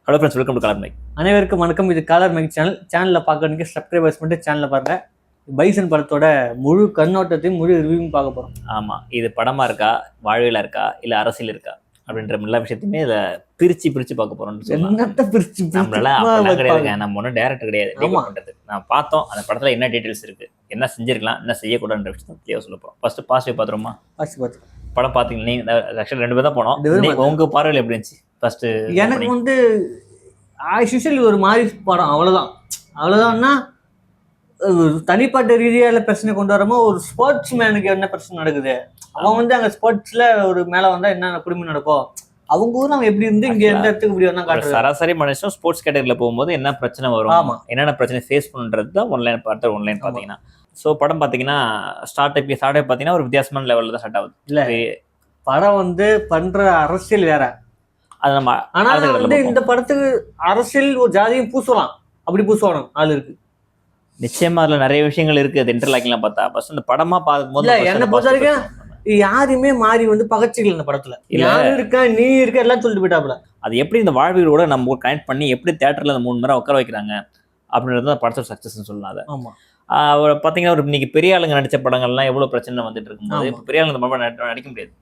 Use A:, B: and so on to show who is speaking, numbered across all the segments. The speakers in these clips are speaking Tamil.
A: Hello friends, welcome to colour mic.
B: அனைவருக்கும் வணக்கம். இது கலர் மைக் சேனலில் பார்க்கறதுக்கு சப்ஸ்கிரைபர்ஸ் மட்டும் சேனலில் பாருங்க. பைசன் படத்தோட முழு கண்ணோட்டத்தையும் முழு ரிவ்யூவும் பார்க்க போகிறோம்.
A: ஆமாம், இது படமாக இருக்கா, வாழ்வியலாக இருக்கா, இல்லை அரசியல் இருக்கா அப்படின்ற எல்லா விஷயத்தையுமே இதை பிரித்து பார்க்க போகிறோம்னு
B: என்னத்த பிரிச்சு
A: நம்மளால கிடையாதுங்க. நம்ம ஒன்றும் டேரக்டர் கிடையாது. பண்ணுறது நான் பார்த்தோம். அந்த படத்தில் என்ன டீட்டெயில்ஸ் இருக்குது, என்ன செஞ்சிருக்கலாம், என்ன செய்யக்கூடாதுன்ற விஷயத்தை தெளிவாக சொல்ல போகிறோம். ஃபர்ஸ்ட் பாசிட்டிவ் பார்த்துருமா? படம் பார்த்தீங்கன்னா நீங்கள் ஆக்சுவலி 2 பேர் தான் போனோம். உங்கள் பார்வையில் எப்படி இருந்துச்சு? ஃபர்ஸ்ட்
B: எனக்கு வந்து ஆக்சுவலி ஒரு மாதிரி படம், அவ்வளோதான்னா தனிப்பட்ட ரீதியால பிரச்சனை கொண்டு வரமோ ஒரு ஸ்போர்ட்ஸ் மேனுக்கு என்ன பிரச்சனை நடக்குது, அவன் வந்து அங்கே ஸ்போர்ட்ஸ்ல ஒரு மேலே வந்தால் என்ன குடும்பம் நடக்கும், அவங்க ஊர் அவன் எப்படி இருந்து இங்கே எந்த இடத்துக்கு இப்படி வந்தா காட்டுறது.
A: சராசரி மனுஷன் ஸ்போர்ட்ஸ் கேட்டகரியில் போகும்போது என்ன பிரச்சனை வரும், ஆமாம், என்னென்ன பிரச்சனை ஃபேஸ் பண்ணுறது தான் ஒன்லைன் பார்த்தீங்கன்னா. ஸோ படம் பார்த்தீங்கன்னா ஸ்டார்ட் பார்த்தீங்கன்னா ஒரு வித்தியாசமான லெவலில் தான் ஸ்டார்ட் ஆகுது.
B: இல்லை, படம் வந்து பண்ற அரசியல் வேற. அது நம்ம ஆனா வந்து இந்த படத்துக்கு அரசியல் ஒரு ஜாதியும் பூசலாம், அப்படி பூசணும் ஆள் இருக்கு.
A: நிச்சயமா அதுல நிறைய விஷயங்கள் இருக்கு. அது இன்டர்லாக்கிங்லாம் பார்த்தா ஃபர்ஸ்ட் இந்த படமா பார்க்கும்போது
B: என்ன பொறுத்த வரைக்கும் யாருமே மாறி வந்து பகச்சிக்கல இந்த படத்துல. யாரும் இருக்கா, நீ இருக்க, எல்லாம் சொல்லிட்டு போயிட்டாப்புல.
A: அது எப்படி இந்த வாழ்வியலோட நம்ம கனெக்ட் பண்ணி எப்படி தியேட்டர்ல அந்த 3 மணி நேரம் உட்கார வைக்கிறாங்க அப்படின்றது படத்தோட சக்சஸ்ன்னு சொல்லலாம். அதை
B: ஆமா,
A: அவர் பார்த்தீங்கன்னா ஒரு இன்னைக்கு பெரிய ஆளுங்க நடிச்ச படங்கள்லாம் எவ்வளவு பிரச்சனை வந்துட்டு இருக்கும்போது இப்போ பெரிய ஆளுங்க படம் நடிக்க முடியாது.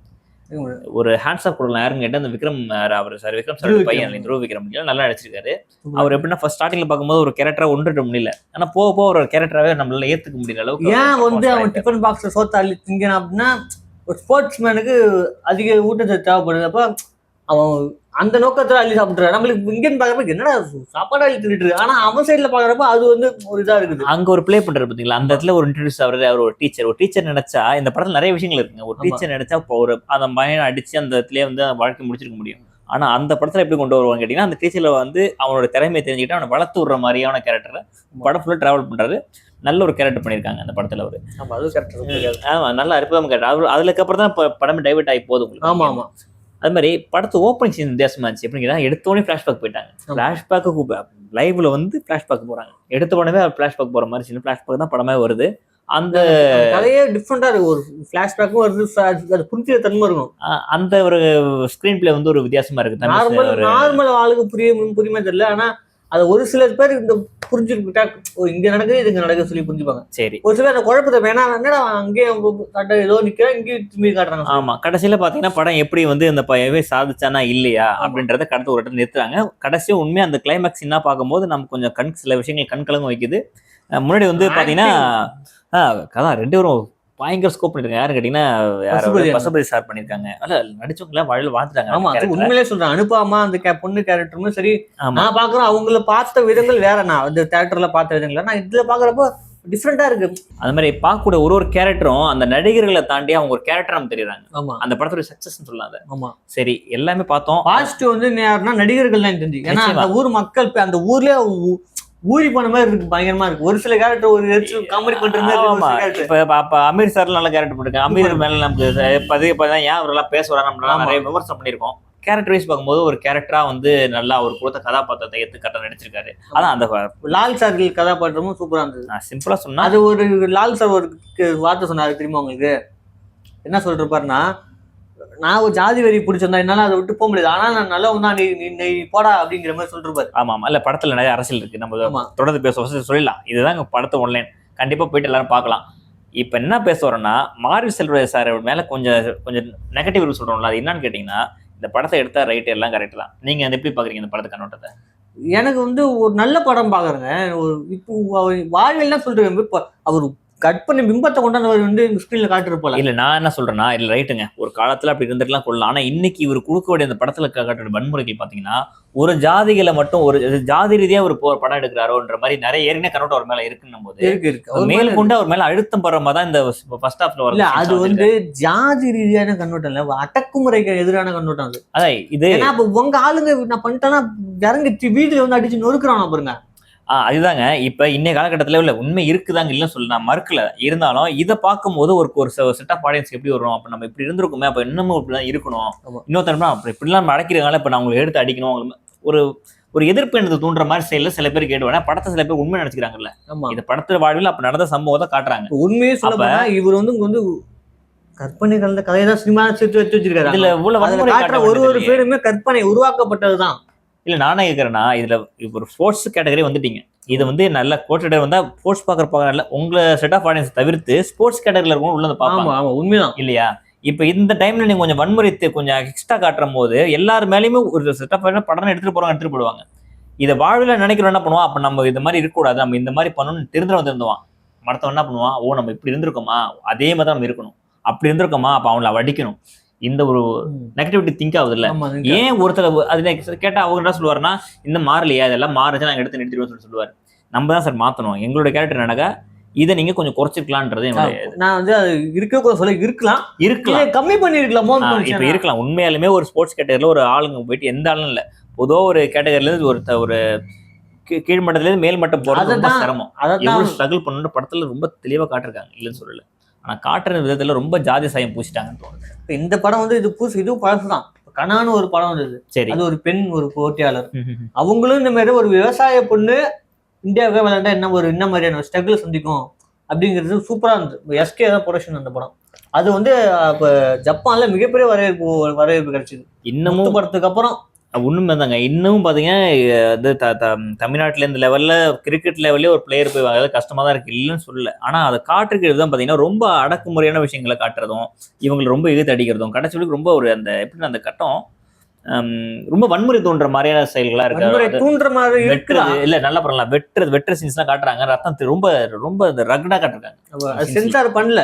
A: ஒரு ஹேண்ட்ஸ் ஆஃப் கொடுக்கலாம் யாருன்னு கேட்டால் அந்த விக்ரம் சார் பையன் துருவ விக்ரம் நல்லா நடிச்சிருக்காரு. அவர் எப்படின்னா ஃபர்ஸ்ட் ஸ்டார்டிங்ல பார்க்கும்போது ஒரு கேரக்டரா ஒன்றுட முடியல, ஆனா போக போக ஒரு கேரக்டராகவே நம்மளால ஏத்துக்க முடியல அளவுக்கு.
B: ஏன் வந்து அவன் டிஃபன் பாக்ஸ்ல சோத்த அள்ளி திங்கணும் அப்படின்னா ஒரு ஸ்போர்ட்ஸ் மேனுக்கு அதிக ஊட்டச்சத்து தேவைப்படுது. அப்ப அவன் அந்த நோக்கத்துல அள்ளி சாப்பிட்டுறாரு. நம்மளுக்கு இங்கன்னு பாக்குறப்ப என்னடா சாப்பாடு அள்ளி திட்டு இருக்கு, ஆனா அவன் சைட்ல பாக்குறப்ப அது வந்து ஒரு இதா இருக்குது.
A: அங்க ஒரு பிளே பண்றாரு பாத்தீங்களா, அந்த இடத்துல ஒரு இன்ட்ரடியூஸ் ஆகுறது. அவர் ஒரு டீச்சர் நினைச்சா இந்த படத்துல நிறைய விஷயங்கள் இருக்குங்க. ஒரு டீச்சர் நினைச்சா ஒரு அந்த பையனை அடிச்சு அந்த இடத்துல வந்து வாழ்க்கை முடிச்சிருக்க முடியும். ஆனா அந்த படத்துல எப்படி கொண்டு வருவாங்க கேட்டீங்கன்னா, அந்த டீச்சர்ல வந்து அவனோட திறமையை தெரிஞ்சுக்கிட்டு அவனை வளர்த்து விடுற மாதிரியான கேரக்டர் படம் ஃபுல்லா டிராவல் பண்றாரு. நல்ல ஒரு கேரக்டர் பண்ணியிருக்காங்க அந்த படத்துல. அவரு நல்ல அற்புதம் கேரக்டர். அதுக்கப்புறம் தான் படமே டைவர்ட் ஆகி போகுது.
B: ஆமா ஆமா,
A: அது மாதிரி படத்து ஓப்பனிங் சீன் வித்தியாசமா இருந்துச்சு. எப்படின்னா எடுத்தோடனே ஃபிளாஷ்பேக் போயிட்டாங்க. ஃபிளாஷ்பேக்கு லைவ்ல வந்து ஃபிளாஷ்பேக் போறாங்க. எடுத்த உடனே ஃபிளாஷ்பேக் போற மாதிரி சின்ன ஃபிளாஷ்பேக் தான் படமே வருது. அந்த
B: கதையே டிஃப்ரெண்டா இருக்கு. ஒரு ஃபிளாஷ்பேக்கும் வருது, அது புரிஞ்சுக்கிற தன்மை இருக்கும்.
A: அந்த ஒரு ஸ்கிரீன் பிளே வந்து ஒரு வித்தியாசமா இருக்கு.
B: நார்மல் ஆளுக்கு புரியுமே தெரியல, ஆனா அது ஒரு சில பேர் இந்த புரிஞ்சுக்கிட்டா இங்க நடக்குது இது இங்க நடக்குது சொல்லி புரிஞ்சுப்பாங்க.
A: சரி,
B: ஒரு சில அந்த குழப்பத்தை வேணா என்னடா அங்கேயே ஏதோ நிக்கிறேன் இங்கேயும் திரும்பி காட்டுறாங்க.
A: ஆமா, கடைசியில பாத்தீங்கன்னா படம் எப்படி வந்து இந்த பையவே சாதிச்சானா இல்லையா அப்படின்றத கடத்த ஒரு இடத்துல நிறுத்துறாங்க. கடைசியும் உண்மையா அந்த கிளைமேக்ஸ் என்ன பார்க்கும்போது நம்ம கொஞ்சம் சில விஷயங்கள் கண்கலங்க வைக்குது. முன்னாடி வந்து பாத்தீங்கன்னா கதான் 2 பேரும் பயங்கர ஸ்கோப் பண்ணிருக்காங்க. யாரும் கேட்டீங்கன்னா பசுபதி சார் பண்ணிருக்காங்க. நடிச்சவங்கள வாழ்ல வாழ்த்துட்டாங்க.
B: ஆமா, உண்மையிலே சொல்றேன். அனுப்பாமா அந்த பொண்ணு கேரக்டரும் சரி, நான் பாக்குறேன் அவங்கள பார்த்த விதங்கள் வேற. நான் அந்த தியேட்டர்ல பார்த்த விதங்கள் நான் இதுல பாக்குறப்போ டிஃப்ரெண்டா இருக்கு.
A: அந்த மாதிரி பார்க்கக்கூடிய ஒரு கேரக்டரும் அந்த நடிகர்களை தாண்டி அவங்க ஒரு கேரக்டர் நம்ம தெரியுறாங்க.
B: ஆமா,
A: அந்த படத்தோட சக்சஸ் சொல்லலாம்.
B: ஆமா,
A: சரி, எல்லாமே பார்த்தோம்.
B: பாசிட்டிவ் வந்து யாருன்னா நடிகர்கள் தான் தெரிஞ்சு. ஏன்னா அந்த ஊர் மக்கள் அந்த ஊர்லயே ஊறி போன மாதிரி இருக்கு, பயங்கரமா இருக்கு. ஒரு சில கேரக்டர் ஒரு காமெடி பண்ற மாதிரி.
A: இப்ப அமீர் சார் நல்ல கேரக்டர் பண்ணிருக்காங்க. அமீர் மேல நமக்கு ஏன் அவரெல்லாம் பேசுறாரு நம்ம நிறைய விமர்சனம் பண்ணிருக்கோம். கேரக்டர் வைஸ் பார்க்கும்போது ஒரு கேரக்டரா வந்து நல்லா ஒரு கொடுத்த கதாபாத்திரத்தை கரெக்டா நடிச்சிருக்காரு. அதான் அந்த
B: லால் சார் கதாபாத்திரமும் சூப்பரா இருந்தது.
A: நான் சிம்பிளா சொன்னா
B: அது ஒரு லால் சார் ஒரு வார்த்தை சொன்னாரு தெரியுமா உங்களுக்கு? என்ன சொல்லிட்டு இருப்பாருன்னா, நான் ஒரு ஜாதி வரி பிடிச்சிருந்தா என்னால அதை விட்டு போக முடியாது, ஆனா நான் நல்லா ஒன்னா நீ போடா அப்படிங்கிற மாதிரி சொல்லிட்டு இருப்பாரு.
A: ஆமா ஆமா, இல்ல படத்துல நிறைய அரசியல் இருக்கு. நம்ம தொடர்ந்து பேச சொல்லிடலாம். இதுதான் படத்தை ஒன்லைன் கண்டிப்பா போயிட்டு எல்லாரும் பார்க்கலாம். இப்ப என்ன பேச வரோம்னா, மாரி செல்வராஜ் சார் மேல கொஞ்சம் நெகட்டிவ் ரிவ்யூ சொல்றோம்ல, அது என்னன்னு கேட்டீங்கன்னா, இந்த படத்தை எடுத்தா ரைட் எல்லாம் கரெக்ட் தான். நீங்க எப்படி பாக்குறீங்க இந்த படத்தை கண்ணோட்டத்தை?
B: எனக்கு வந்து ஒரு நல்ல படம் பாக்குறேங்க. இப்போ வாழ்வியல் சொல்றேன். இப்போ அவர் கட் பண்ணி பிம்பத்தை கொண்டாந்தவர் வந்து ஸ்கிரீன்ல காட்டுறப்போல
A: இல்ல. நான் என்ன சொல்றேன்னா, இல்ல ரைட்டுங்க, ஒரு காலத்துல அப்படி இருந்துட்டுலாம் கொள்ளலாம். ஆனா இன்னைக்கு இவர் கொடுக்க வேண்டிய அந்த படத்துல காட்டுற வன்முறைகள் பாத்தீங்கன்னா, ஒரு ஜாதிகளை மட்டும் ஒரு ஜாதி ரீதியா ஒரு படம் எடுக்கிறாரோன்ற மாதிரி நிறைய ஏற்கனவே கண்ணோட்டம் அவர் மேல இருக்குன்னும் போது
B: இருக்கு
A: மேல் கொண்டு அவர் மேல அழுத்தம் படுற மாதிரி தான் இந்த ஃபர்ஸ்ட் ஹாஃப்ல வரும்.
B: அது வந்து ஜாதி ரீதியான கண்ணோட்டம் இல்ல, அடக்குமுறைக்கு எதிரான கண்ணோட்டம். அது
A: அதான் இது.
B: ஏன்னா உங்க ஆளுங்க நான் பண்ணிட்டேன்னா இறங்கி வீட்டுல வந்து அடிச்சு நொறுக்குறான் பாருங்க.
A: அதுதாங்க. இப்ப இன்னைய காலகட்டத்துல உள்ள உண்மை இருக்குதாங்க, இல்லைன்னு சொல்லி நான் மறுக்கல. இருந்தாலும் இதை பார்க்கும்போது ஒரு செட் ஆஃப் ஆடியன்ஸ் எப்படி வரும், அப்ப நம்ம இப்படி இருந்திருக்குமே, அப்ப இன்னமும் இப்படிதான் இருக்கணும், இன்னொருத்தரமா இப்படிலாம் நம்ம அடைக்கிறதுனால இப்ப நான் உங்களுக்கு எடுத்து அடிக்கணும், ஒரு எதிர்ப்பு எனக்கு தூண்டுற மாதிரி செயல சில பேர் கேடுவாங்க. படத்தை சில பேர் உண்மை நினைச்சுக்கிறாங்கல்ல. இந்த படத்துல வாழ்வில் அப்ப நடந்த சம்பவத்தை காட்டுறாங்க.
B: உண்மையே சொல்ல இவர் வந்து கற்பனை கலந்த கதையை தான் சினிமா சேர்த்து வச்சிருக்காரு.
A: இதுல
B: ஒரு பேருமே கற்பனை உருவாக்கப்பட்டதுதான்.
A: இல்ல நானே கேட்கறேன்னா இதுல இப்போ ஒரு ஸ்போர்ட்ஸ் கேட்டகரி வந்துட்டீங்க. இது வந்து நல்ல கோட்டடர் வந்தா ஸ்போர்ட்ஸ் பார்க்க நல்ல உங்க செட் ஆஃப் ஆடியன்ஸ் தவிர்த்து ஸ்போர்ட்ஸ் கேட்டகரியில இருக்கவங்க உள்ள வந்து பார்ப்பாங்க.
B: ஆமா உண்மைதான்
A: இல்லையா? இப்ப இந்த டைம்ல நீங்க கொஞ்சம் வன்முறை கொஞ்சம் எக்ஸ்ட்ரா காட்டுற போது எல்லார் மேலயுமே ஒரு செட் ஆஃப் படம் எடுத்துட்டு போடுவாங்க. இதை வாழ்வில் நினைக்கிறோம் என்ன பண்ணுவான், அப்ப நம்ம இந்த மாதிரி இருக்கக்கூடாது, நம்ம இந்த மாதிரி பண்ணணும்னு திருந்துவான். மறத்தவன் என்ன பண்ணுவான், ஓ நம்ம இப்படி இருந்திருக்கோமா, அதே மாதிரி நம்ம இருக்கணும், அப்படி இருந்திருக்கோமா, அப்ப அவங்கள வடிக்கணும். இந்த ஒரு நெகட்டிவிட்டி திங்க் ஆகுது இல்ல. ஏன் ஒருத்தர் அது கேட்டா அவங்க என்ன சொல்லுவாருன்னா, இந்த மாறலையா, இதெல்லாம் மாறுச்சு நாங்க எடுத்து நிறுத்திடுவோம் சொல்லுவாரு. நம்ம தான் சார் மாத்தணும் எங்களோட கேரக்டர் நடக்க, இதை நீங்க கொஞ்சம் குறைச்சிருக்கலான்றது
B: நான் வந்து அது இருக்க சொல்ல இருக்கலாம் கம்மி பண்ணி
A: இப்ப இருக்கலாம். உண்மையாலுமே ஒரு ஸ்போர்ட்ஸ் கேட்டகரியில ஒரு ஆளுங்க போயிட்டு எந்த ஆளும் இல்ல, பொதுவாக ஒரு கேட்டகரியில இருந்து ஒரு கீழ்மட்டத்துல இருந்து மேல் மட்டம் போறது ரொம்ப சிரமம். எவ்வளவு ஸ்ட்ரகிள் பண்ணணும் படத்துல ரொம்ப தெளிவா காட்டிருக்காங்க, இல்லைன்னு சொல்லல. ஆனா காட்டுற விதத்துல ரொம்ப ஜாதி சாயம் பூசிட்டாங்கன்னு தோணுது.
B: இந்த படம் வந்து இதுவும் பழசுதான். கனான்னு ஒரு படம் வந்தது. சரி, அது ஒரு பெண் ஒரு போட்டியாளர், அவங்களும் இந்த மாதிரி ஒரு விவசாய பொண்ணு இந்தியாவுக்கு விளையாண்டா என்ன மாதிரியான ஸ்ட்ரகிள் சந்திக்கும் அப்படிங்கிறது சூப்பரா இருந்தது. எஸ்கே தான் ப்ரொடக்ஷன் அந்த படம். அது வந்து இப்ப ஜப்பான்ல மிகப்பெரிய வரவேற்பு கிடைச்சது. இன்னமும் படத்துக்கு அப்புறம்
A: உண்மைதாங்க. இன்னும் பாத்தீங்கன்னா இது தமிழ்நாட்டுல இந்த லெவல்ல கிரிக்கெட் லெவல்லே ஒரு பிளேயர் போய் வாங்குறது கஷ்டமா தான் இருக்கு, இல்லைன்னு சொல்லல. ஆனா அதை காட்டுறது தான் பாத்தீங்கன்னா ரொம்ப அடக்குமுறையான விஷயங்களை காட்டுறதும், இவங்களை ரொம்ப இழுத்து அடிக்கிறதும், கடைசி ரொம்ப ஒரு அந்த எப்படி அந்த கட்டம் ரொம்ப வன்முறை தோன்ற மாதிரியான செயல்களா இருக்கு.
B: தூண்டுற மாதிரி
A: வெட்டுறது இல்ல, நல்லா பண்ணலாம். வெட்டுற சீன்ஸ் எல்லாம் காட்டுறாங்க, ரத்தம் ரொம்ப ரொம்ப ரகடா காட்டுறாங்க,
B: சென்சார் பண்ணல,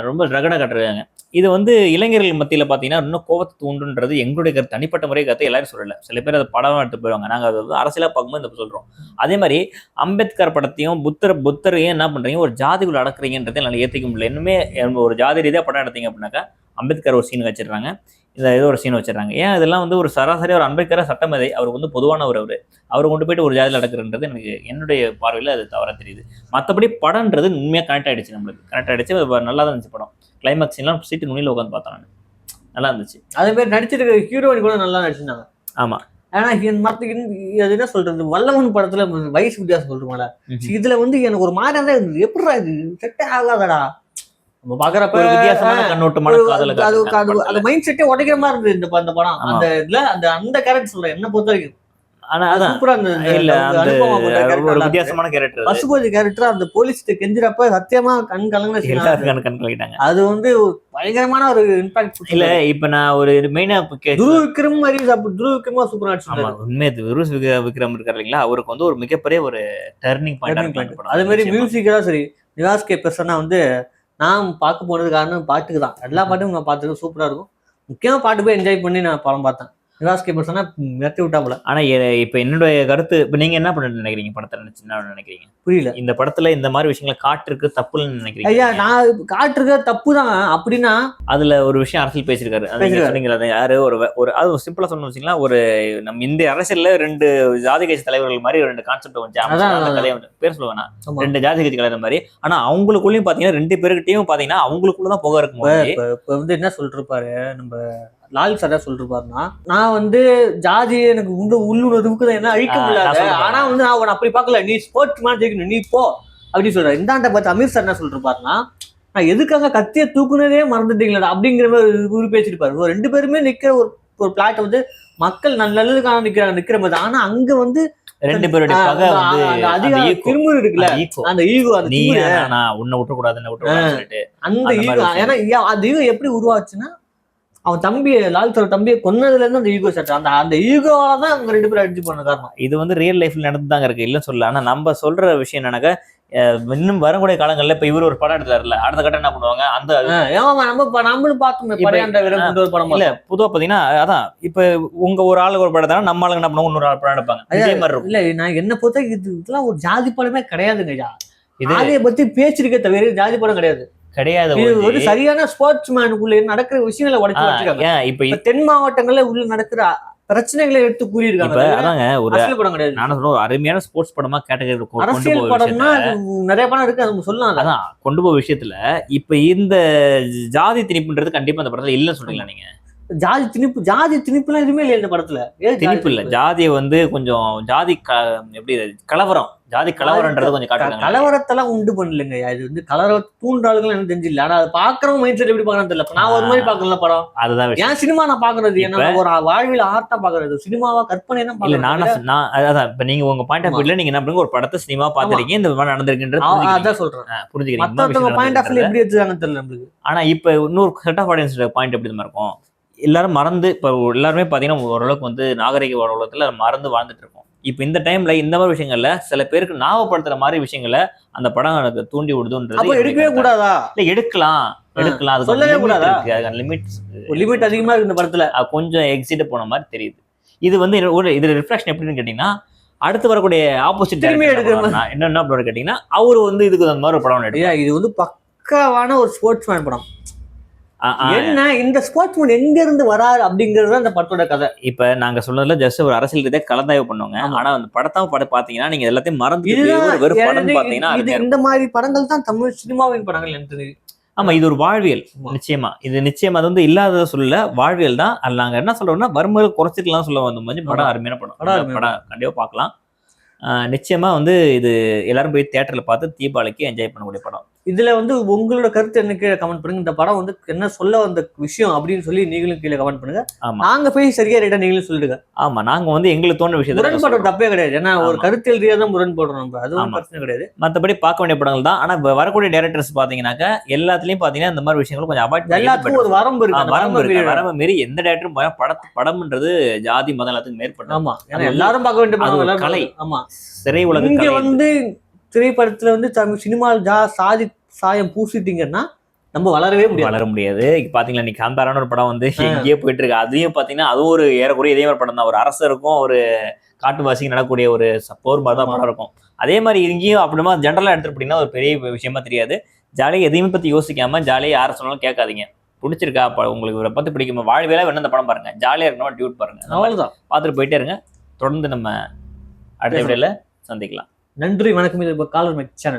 A: ரொம்ப ரகடா காட்டுறாங்க. இது வந்து இளைஞர்கள் மத்தியில பாத்தீங்கன்னா இன்னும் கோபத்தை தூண்டுன்றது எங்களுடைய தனிப்பட்ட முறை கருத்தை எல்லாரும் சொல்லல. சில பேர் அதை படம் எடுத்து போயிடுவாங்க, நாங்க அதை அரசியலா பார்க்கும்போது இந்த சொல்றோம். அதே மாதிரி அம்பேத்கர் படத்தையும் புத்தரையும் என்ன பண்றீங்க, ஒரு ஜாதிக்குள்ள அடக்குறீங்கன்றதை என்னால ஏற்றிக்க முடியல. இன்னுமே ஒரு ஜாதி ரீதியா படம் எடுத்தீங்க அப்படின்னாக்கா அம்பேத்கர் ஒரு சீன் வச்சிடுறாங்க, ஏதோ ஒரு சீன் வச்சிடறாங்க. ஏன் இதெல்லாம் வந்து ஒரு சராசரி ஒரு அம்பேத்கர் சட்டமேதை, அவருக்கு வந்து பொதுவானவர், அவரை கொண்டு போயிட்டு ஒரு ஜாதியில் நடக்குறது எனக்கு என்னுடைய பார்வையில் அது தவறாக தெரியுது. மற்றபடி படம்ன்றது உண்மையாக கனெக்ட் ஆகிடுச்சு, நம்மளுக்கு கனெக்ட் ஆகிடுச்சு, நல்லா தான் இருந்துச்சு படம். கிளைமேக்ஸ் எல்லாம் சீட்டு நுனியில் உட்காந்து பார்த்தேன் நான், நல்லா இருந்துச்சு.
B: அதே மாதிரி நடிச்சிருக்க ஹீரோயின் கூட நல்லா நடிச்சிருந்தாங்க.
A: ஆமா,
B: ஆனா அது என்ன சொல்றது, வல்லவன் படத்துல வயசு வித்தியாசம் சொல்றோம்ல, இதுல வந்து எனக்கு ஒரு மாதிரி தான் இருந்தது. எப்படிடா இது செட்டே ஆகாதடா, நம்ம பாக்குறப்ப
A: வித்தியாசமான கண்ணோட்டமான
B: அந்த மைண்ட் செட்டே உடைக்கிற மாதிரி இருந்தது இந்த படம். அந்த இதுல அந்த கேரக்டர் சொல்றேன் என்ன பொறுத்த வரைக்கும்.
A: ஆனா சூப்பரா இருந்தது, வித்தியாசமான கேரக்டர்.
B: பசுபதி கேரக்டர் அந்த போலீஸ் கெஞ்சிரப்ப சத்தியமா கண் கலங்கிட்டாங்க. அது வந்து பயங்கரமான ஒரு இம்பாக்ட்.
A: இல்ல இப்ப நான் ஒரு மெயினா
B: துருவ விக்ரம் மாதிரி துருவ விக்ரமா சூப்பரா நடிச்சாங்க.
A: உண்மையே விக்ரம் இருக்காரு இல்லைங்களா, அவருக்கு வந்து ஒரு மிகப்பெரிய ஒரு டர்னிங் பாயிண்ட்.
B: அதே மாதிரி மியூசிக் தான் சரி, நிவாஸ் கே பெர்சனா வந்து நான் பார்க்க போனது காரணம் பாட்டுக்கு தான். எல்லா பாட்டும் நான் பார்த்துருக்கேன், சூப்பரா இருக்கும். முக்கியமா பாட்டு போய் என்ஜாய் பண்ணி நான் படம் பார்த்தேன். நிவாஸ் கே பெர்சனா மிரட்டி விட்டா போல.
A: ஆனா இப்ப என்னுடைய கருத்து, இப்ப நீங்க என்ன பண்ணிட்டு நினைக்கிறீங்க, படத்தை நினைக்கிறீங்க
B: புரியல.
A: இந்த படத்துல இந்த மாதிரி விஷயங்களை காட்டிருக்கு தப்புன்னு நினைக்கிறீங்க?
B: ஐயா நான் காட்டிருக்க தப்பு தான் அப்படின்னா,
A: அதுல ஒரு விஷயம் அரசியல் பேசியிருக்காரு. யாரு ஒரு அது சிம்பிளா சொன்ன வச்சுங்களா, ஒரு நம்ம இந்திய அரசியல்ல 2 ஜாதி கட்சி தலைவர்கள் மாதிரி 2 கான்செப்ட் வந்து பேர் சொல்லுவேன்னா 2 ஜாதி கட்சி தலைவர் மாதிரி. ஆனா அவங்களுக்குள்ளயும் பாத்தீங்கன்னா 2 பேருக்கிட்டையும் பாத்தீங்கன்னா அவங்களுக்குள்ளதான் புகை இருக்கும்.
B: இப்ப வந்து என்ன சொல்லிருப்பாரு நம்ம லால் சார் சொல்லிருப்பாருன்னா, நான் வந்து ஜாதி எனக்கு உள்ளுணர்வுக்கு தான் என்ன அழிக்க முடியாது, ஆனா வந்து நான் உன்னை அப்படி பார்க்கல, நீ ஸ்போர்ட்ஸ் மேன் ஜெயிக்கணும், நீ போ அப்படின்னு சொல்ற. இந்தாண்ட பார்த்து அமீர் சார் என்ன சொல்லிருப்பாருன்னா, நான் எதுக்காக கத்திய தூக்குனதே மறந்துட்டீங்களா அப்படிங்கிற மாதிரி பேசிருப்பாரு. 2 பேருமே நிக்கிற ஒரு பிளாட் வந்து மக்கள் நல்லதுக்கான நிக்கிற மாதிரி. ஆனா அங்க வந்து
A: 2 பேருடைய
B: திரும்ப இருக்குல்ல, அந்த ஈகோ,
A: உன்னை விட்டுறக்கூடாது
B: அந்த ஈகோ. ஏன்னா அந்த ஈகோ எப்படி உருவாச்சுன்னா, அவன் லால் சார் தம்பியை கொன்னதுல இருந்து அந்த ஈகோ செட், அந்த ஈகோவால தான் அவங்க 2 பேரும் அடிச்சு பண்ண காரணம்.
A: இது வந்து ரியல் லைஃப்ல நடந்துதாங்க இருக்கு, இல்லன்னு சொல்லல. ஆனா நம்ம சொல்ற விஷயம் என்னன்னாக்க, இன்னும் வரக்கூடிய காலங்கள்ல இப்ப இவர் ஒரு படம் எடுத்தாருல, அடுத்த கட்டம் என்ன பண்ணுவாங்க, அந்த
B: நம்மளும் பார்த்தோம்
A: இல்ல பொதுவா பாத்தீங்கன்னா அதான் இப்ப உங்க ஒரு ஆளுக்கு ஒரு படம் தானே, நம்ம ஆளுங்க என்ன பண்ணுவாங்க, இன்னொரு படம் எடுப்பாங்க. அதே மாதிரி இருக்கும்.
B: இல்ல நான் என்ன பொறுத்த இதெல்லாம் ஒரு ஜாதி படமே கிடையாதுங்க. ஜாதியை பத்தி பேச்சிருக்க தவிர ஜாதி படம் கிடையாது. ஒரு சரியான ஸ்போர்ட்ஸ் மேனுக்குள்ள நடக்கிற விஷயங்களை உடைச்சு வச்சிருக்காங்க. இப்ப தென் மாவட்டங்கள்ல உள்ள நடக்கிற பிரச்சனைகளை எடுத்து கூறியிருக்காங்க.
A: அதாங்க ஒரு படம் கிடையாது, நான் சொல்றேன் அருமையான ஸ்போர்ட்ஸ் படமா கேட்டகரி.
B: அரசியல் படம்னா நிறைய படம் இருக்கு, அது சொல்லலாம்.
A: அதான் கொண்டு போக விஷயத்துல இப்ப இந்த ஜாதி திணிப்புன்றது கண்டிப்பா அந்த படத்துல இல்லன்னு சொல்றீங்களா நீங்க?
B: ஜாதி திணிப்புலாம் எதுவுமே இல்லை இந்த படத்துல.
A: திணிப்பு இல்ல, ஜாதியை வந்து கொஞ்சம் எப்படி கலவரம், ஜாதி கலவரன்றது கொஞ்சம் காட்டுறாங்க.
B: கலவரத்தெல்லாம் உண்டு பண்ணலங்க. இது வந்து கலவரத்தை தூண்டுறாளுகள் எனக்கு தெரிஞ்சில்ல. ஆனா அது பாக்குறவங்க மைண்ட் செட் எப்படி பாக்குறான்னு தெரியல. நான் ஒரு மாதிரி பாக்கல படம்.
A: அதுதான்
B: ஏன் சினிமா நான் பாக்குறது ஏன்னா ஒரு வாழ்வியல் ஆர்ட்டா பாக்குறது, சினிமாவா கற்பனை தான்
A: இல்ல. நான் அதான் இப்ப நீங்க உங்க பாயிண்ட் ஆஃப் வியூல நீங்க என்ன பண்ணுங்க, ஒரு படத்தை சினிமா பாத்துருக்கீங்க, இந்த மாதிரி நடந்திருக்குன்றது
B: அதான் சொல்றேன்.
A: புரிஞ்சுக்கிறீங்க.
B: மத்தவங்க பாயிண்ட் ஆஃப் வியூ எப்படி எடுத்துக்காங்கன்னு தெரியல நம்மளுக்கு.
A: ஆனா இப்ப இன்னொரு செட் ஆஃப் ஆடியன்ஸ் பாயிண்ட் எப்படி இருக்கும், எல்லாரும் மறந்து இப்ப எல்லாருமே பாத்தீங்கன்னா ஓரளவுக்கு வந்து நாகரிக உலகத்துல மறந்து வாழ்ந்துட்டு இருக்கோம். இப்ப இந்த டைம்ல இந்த மாதிரி விஷயங்கள்ல சில பேருக்கு ஞாபகப்படுத்துற மாதிரி விஷயங்களை அந்த படம் எனக்கு தூண்டி விடுதுன்றது.
B: எடுக்கவே கூடாதா? இல்ல
A: எடுக்கலாம். அது சொல்லவே கூடாதா?
B: லிமிட் அதிகமா இருக்கு இந்த படத்துல.
A: கொஞ்சம் எக்ஸிட் போன மாதிரி தெரியுது. இது வந்து இது ரிஃப்ளெக்ஷன் எப்படின்னு கேட்டீங்கன்னா, அடுத்து வரக்கூடிய ஆப்போசிட் என்ன படம் கேட்டீங்கன்னா, அவரு வந்து இதுக்கு அந்த மாதிரி ஒரு படம் எடுக்கும்.
B: இது வந்து பக்காவான ஒரு ஸ்போர்ட்ஸ் மேன் படம். என்ன இந்த ஸ்போர்ட்ஸ்மேன் எங்க இருந்து வராரு அப்படிங்கறது அந்த படத்தோட கதை.
A: இப்ப நாங்க சொன்னதுல ஜஸ்ட் ஒரு அரசியல் ரீதியா கலந்தாய்வு பண்ணுவாங்க. ஆனா அந்த படம் பாத்தீங்கன்னா நீங்க எல்லாத்தையும் மறந்து பாத்தீங்கன்னா
B: இந்த மாதிரி படங்கள் தான் தமிழ் சினிமாவின் படங்கள் எனக்கு.
A: ஆமா, இது ஒரு வாழ்வியல். நிச்சயமா அது வந்து இல்லாத சொல்லல, வாழ்வியல் தான். அது நாங்க என்ன சொல்றோம்னா வறுமையை குறைச்சிக்கலாம் சொல்ல வந்த மாதிரி படம் அருமையான படம் கண்டிப்பா பார்க்கலாம். நிச்சயமா வந்து இது எல்லாரும் போய் தியேட்டர்ல பார்த்து தீபாவளிக்கு என்ஜாய் பண்ணக்கூடிய படம்.
B: இதுல வந்து உங்களோட கருத்து என்ன கீழே கமெண்ட் பண்ணுங்க. இந்த படம் வந்து என்ன சொல்ல வந்த விஷயம் அப்படின்னு சொல்லி நீங்களும் கீழே கமெண்ட் பண்ணுங்க. நாங்க போய் சரியா ரைட்டா நீங்களும் சொல்லிடுங்க.
A: ஆமா, நாங்க வந்து எங்களுக்கு தோன்ற விஷயம்
B: முரண்பாடு தப்பே கிடையாது. ஏன்னா ஒரு கருத்தியல் ரீதியா தான் முரண்படுறோம் நம்ம, அது ஒரு பிரச்சனை கிடையாது.
A: மற்றபடி பார்க்க வேண்டிய படங்கள் தான். ஆனா வரக்கூடிய டைரக்டர்ஸ் பாத்தீங்கன்னாக்கா எல்லாத்துலயும் பாத்தீங்கன்னா இந்த மாதிரி விஷயங்களும் கொஞ்சம் அவாய்ட்.
B: எல்லாத்துக்கும் ஒரு வரம்பு இருக்கு.
A: வரம்பு மீறி எந்த டைரக்டரும் படம்ன்றது ஜாதி மதம் எல்லாத்துக்கும் மேற்பட்டது.
B: ஆமா, எல்லாரும் பார்க்க வேண்டிய
A: கலை.
B: ஆமா,
A: திரை உலகம்.
B: இங்க வந்து திரைப்படத்துல வந்து தமிழ் சினிமா சாதி சாயம் பூசிட்டீங்கன்னா நம்ம வளர முடியாது.
A: பாத்தீங்களா நீ காந்தாரான ஒரு படம் வந்து எங்கேயே போயிட்டு இருக்கு. அதையும் பாத்தீங்கன்னா அதுவும் ஒரு ஏறக்குறைய இதே மாதிரி படம் தான். ஒரு அரசருக்கும் ஒரு காட்டுவாசிக்கு நடக்கக்கூடிய ஒரு போர் மாதிரி தான் படம் இருக்கும். அதே மாதிரி இங்கேயும் அப்படிமா ஜென்ரலா எடுத்துட்டு போனீங்கன்னா ஒரு பெரிய விஷயமா தெரியாது. ஜாலியா எதையுமே பத்தி யோசிக்காம ஜாலியா யாரை சொன்னாலும் கேட்காதீங்க. பிடிச்சிருக்கா உங்களுக்கு இவரை பத்தி பிடிக்குமா, வாழ்வியலா வேணும் இந்த படம் பாருங்க, ஜாலியா இருக்கணும், டியூட் பாருங்க, அவ்வளவுதான். பார்த்துட்டு போயிட்டே இருங்க. தொடர்ந்து நம்ம அடுத்த வீடியோல சந்திக்கலாம்.
B: நன்றி, வணக்கம். இது காலர் மைக் சேனல்.